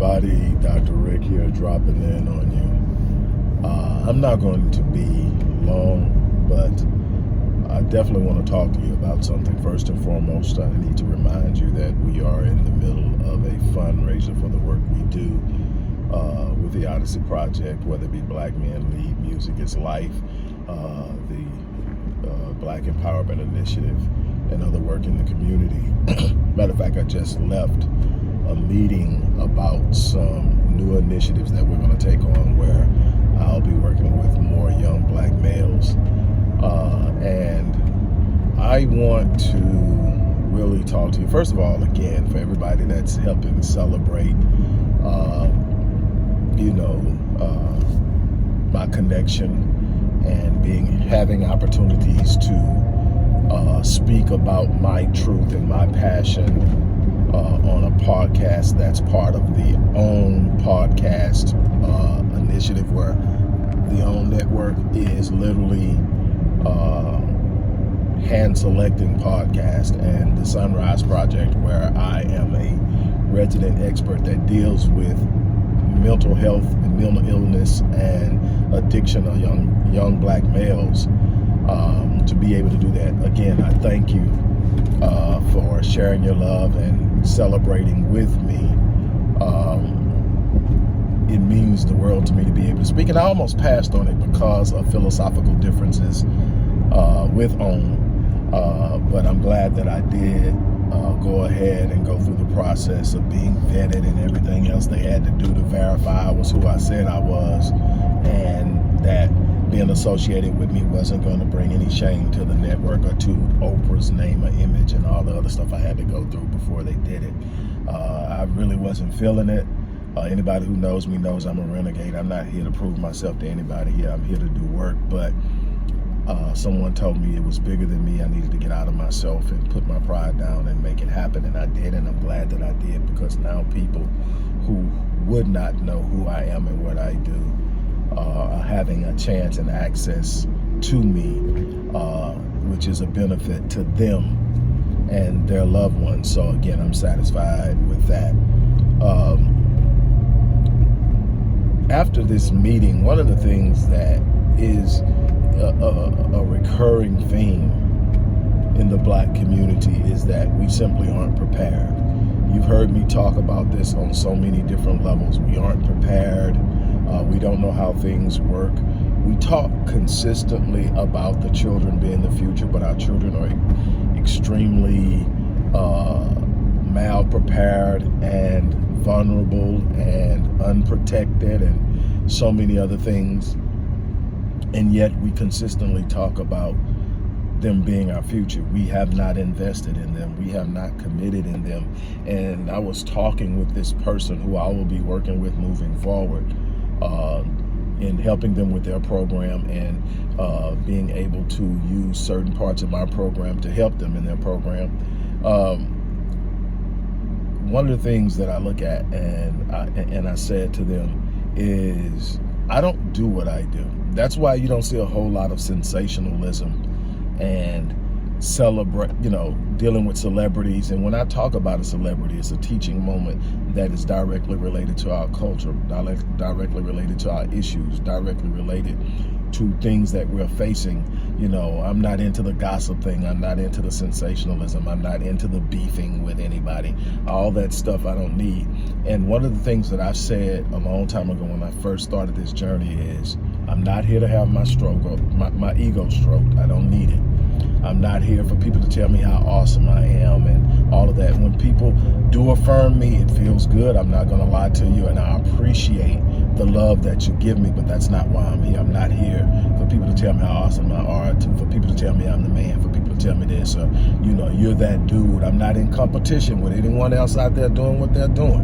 everybody, Dr. Rick here, dropping in on you. I'm not going to be long, but I definitely want to talk to you about something. First and foremost, I need to remind you that we are in the middle of a fundraiser for the work we do with the Odyssey Project, whether it be Black Men Lead Music is Life, the Black Empowerment Initiative, and other work in the community. Matter of fact, I just left a meeting about some new initiatives that we're going to take on where I'll be working with more young Black males. And I want to really talk to you, first of all, again, for everybody that's helping celebrate, my connection and having opportunities to speak about my truth and my passion on a podcast that's part of the OWN podcast initiative, where the OWN network is literally hand-selecting podcast, and the Sonrise project, where I am a resident expert that deals with mental health and mental illness and addiction of young Black males. To be able to do that, again, I thank you for sharing your love and celebrating with me. It means the world to me to be able to speak, and I almost passed on it because of philosophical differences with OWN, but I'm glad that I did go ahead and go through the process of being vetted and everything else they had to do to verify I was who I said I was, and that being associated with me wasn't going to bring any shame to the network or to Oprah's name or image and all the other stuff I had to go through before they did it. I really wasn't feeling it. Anybody who knows me knows I'm a renegade. I'm not here to prove myself to anybody here. I'm here to do work, but someone told me it was bigger than me. I needed to get out of myself and put my pride down and make it happen, and I did, and I'm glad that I did, because now people who would not know who I am and what I do are having a chance and access to me, which is a benefit to them and their loved ones. So again, I'm satisfied with that. After this meeting, one of the things that is a recurring theme in the Black community is that we simply aren't prepared. You've heard me talk about this on so many different levels. We aren't prepared. We don't know how things work. We talk consistently about the children being the future, but our children are extremely malprepared and vulnerable and unprotected and so many other things. And yet we consistently talk about them being our future. We have not invested in them. We have not committed in them. And I was talking with this person who I will be working with moving forward, in helping them with their program and being able to use certain parts of my program to help them in their program. One of the things that I look at and I said to them is, I don't do what I do. That's why you don't see a whole lot of sensationalism and dealing with celebrities. And when I talk about a celebrity, it's a teaching moment that is directly related to our culture, directly related to our issues, directly related to things that we're facing. I'm not into the gossip thing. I'm not into the sensationalism. I'm not into the beefing with anybody. All that stuff I don't need. And one of the things that I said a long time ago when I first started this journey is, I'm not here to have my ego stroked. I don't need it. I'm not here for people to tell me how awesome I am and all of that. When people do affirm me, it feels good. I'm not going to lie to you, and I appreciate the love that you give me, but that's not why I'm here. I'm not here for people to tell me how awesome I are, for people to tell me I'm the man, for people to tell me this, or, you're that dude. I'm not in competition with anyone else out there doing what they're doing.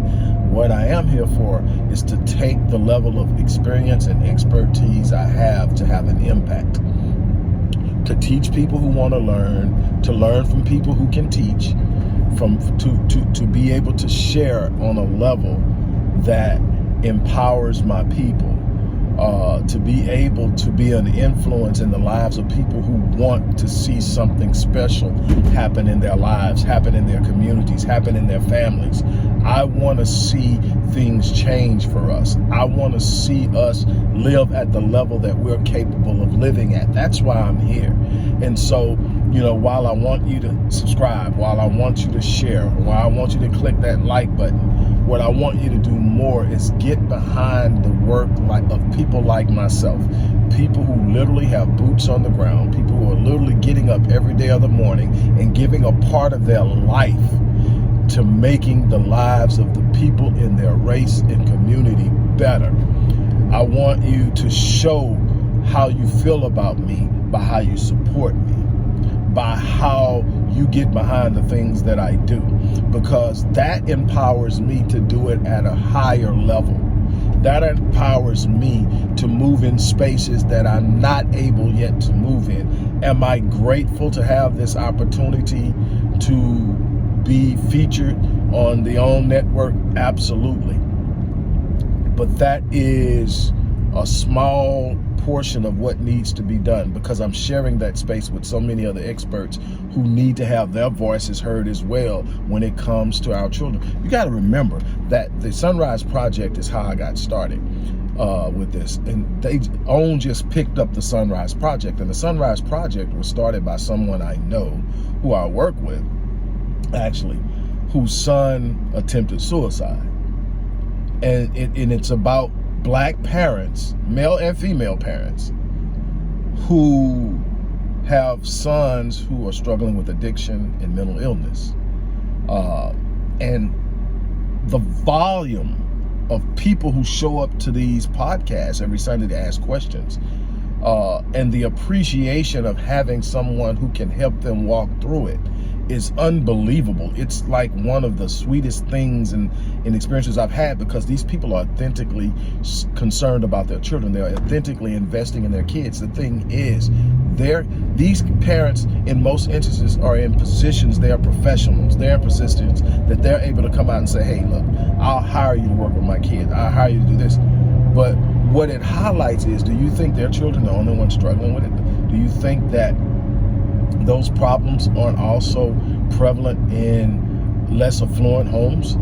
What I am here for is to take the level of experience and expertise I have to have an impact, to teach people who want to learn from people who can teach, to be able to share on a level that empowers my people, to be able to be an influence in the lives of people who want to see something special happen in their lives, happen in their communities, happen in their families. I want to see things change for us. I want to see us live at the level that we're capable of living at. That's why I'm here. And so, while I want you to subscribe, while I want you to share, while I want you to click that like button, what I want you to do more is get behind the work of people like myself, people who literally have boots on the ground, people who are literally getting up every day of the morning and giving a part of their life to making the lives of the people in their race and community better. I want you to show how you feel about me by how you support me, by how you get behind the things that I do, because that empowers me to do it at a higher level. That empowers me to move in spaces that I'm not able yet to move in. Am I grateful to have this opportunity to be featured on the OWN network? Absolutely. But that is a small portion of what needs to be done, because I'm sharing that space with so many other experts who need to have their voices heard as well when it comes to our children. You got to remember that the Sonrise Project is how I got started with this, and OWN just picked up the Sonrise Project, and the Sonrise Project was started by someone I know, who I work with actually, whose son attempted suicide, and it's about Black parents, male and female parents, who have sons who are struggling with addiction and mental illness. And the volume of people who show up to these podcasts every Sunday to ask questions, and the appreciation of having someone who can help them walk through it is unbelievable. It's like one of the sweetest things and experiences I've had, because these people are authentically concerned about their children. They're authentically investing in their kids. The thing is, these parents in most instances are in positions, they are professionals, they're in positions that they're able to come out and say, hey, look, I'll hire you to work with my kids, I'll hire you to do this. But what it highlights is, do you think their children are the only ones struggling with it? Do you think that those problems aren't also prevalent in less affluent homes?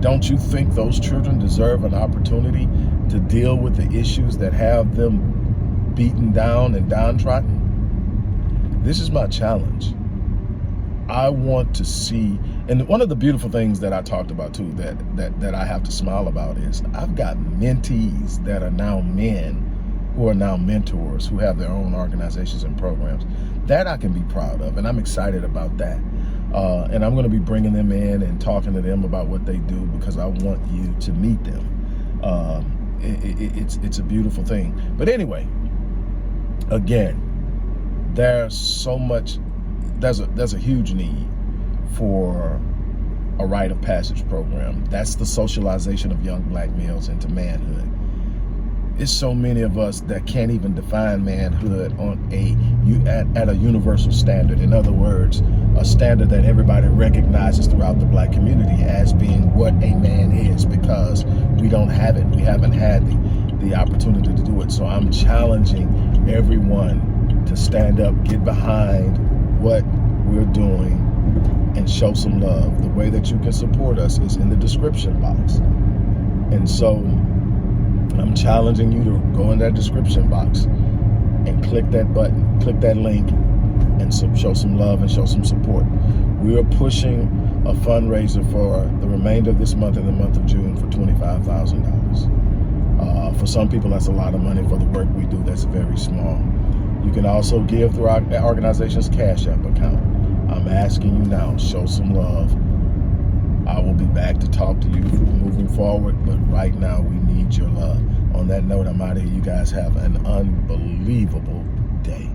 Don't you think those children deserve an opportunity to deal with the issues that have them beaten down and downtrodden? This is my challenge. I want to see, and one of the beautiful things that I talked about too, that I have to smile about, is I've got mentees that are now men who are now mentors, who have their own organizations and programs. That I can be proud of, and I'm excited about that. And I'm going to be bringing them in and talking to them about what they do, because I want you to meet them. It's a beautiful thing. But anyway, again, there's so much. There's a huge need for a rite of passage program. That's the socialization of young Black males into manhood. It's so many of us that can't even define manhood at a universal standard. In other words, a standard that everybody recognizes throughout the Black community as being what a man is, because we don't have it. We haven't had the opportunity to do it. So I'm challenging everyone to stand up, get behind what we're doing, and show some love. The way that you can support us is in the description box. And so I'm challenging you to go in that description box and click that button, click that link, and show some love and show some support. We are pushing a fundraiser for the remainder of this month and the month of June for $25,000. For some people, that's a lot of money. For the work we do, that's very small. You can also give through our organization's Cash App account. I'm asking you now, show some love. I will be back to talk to you moving forward, but right now we need your love. On that note, I'm out of here. You guys have an unbelievable day.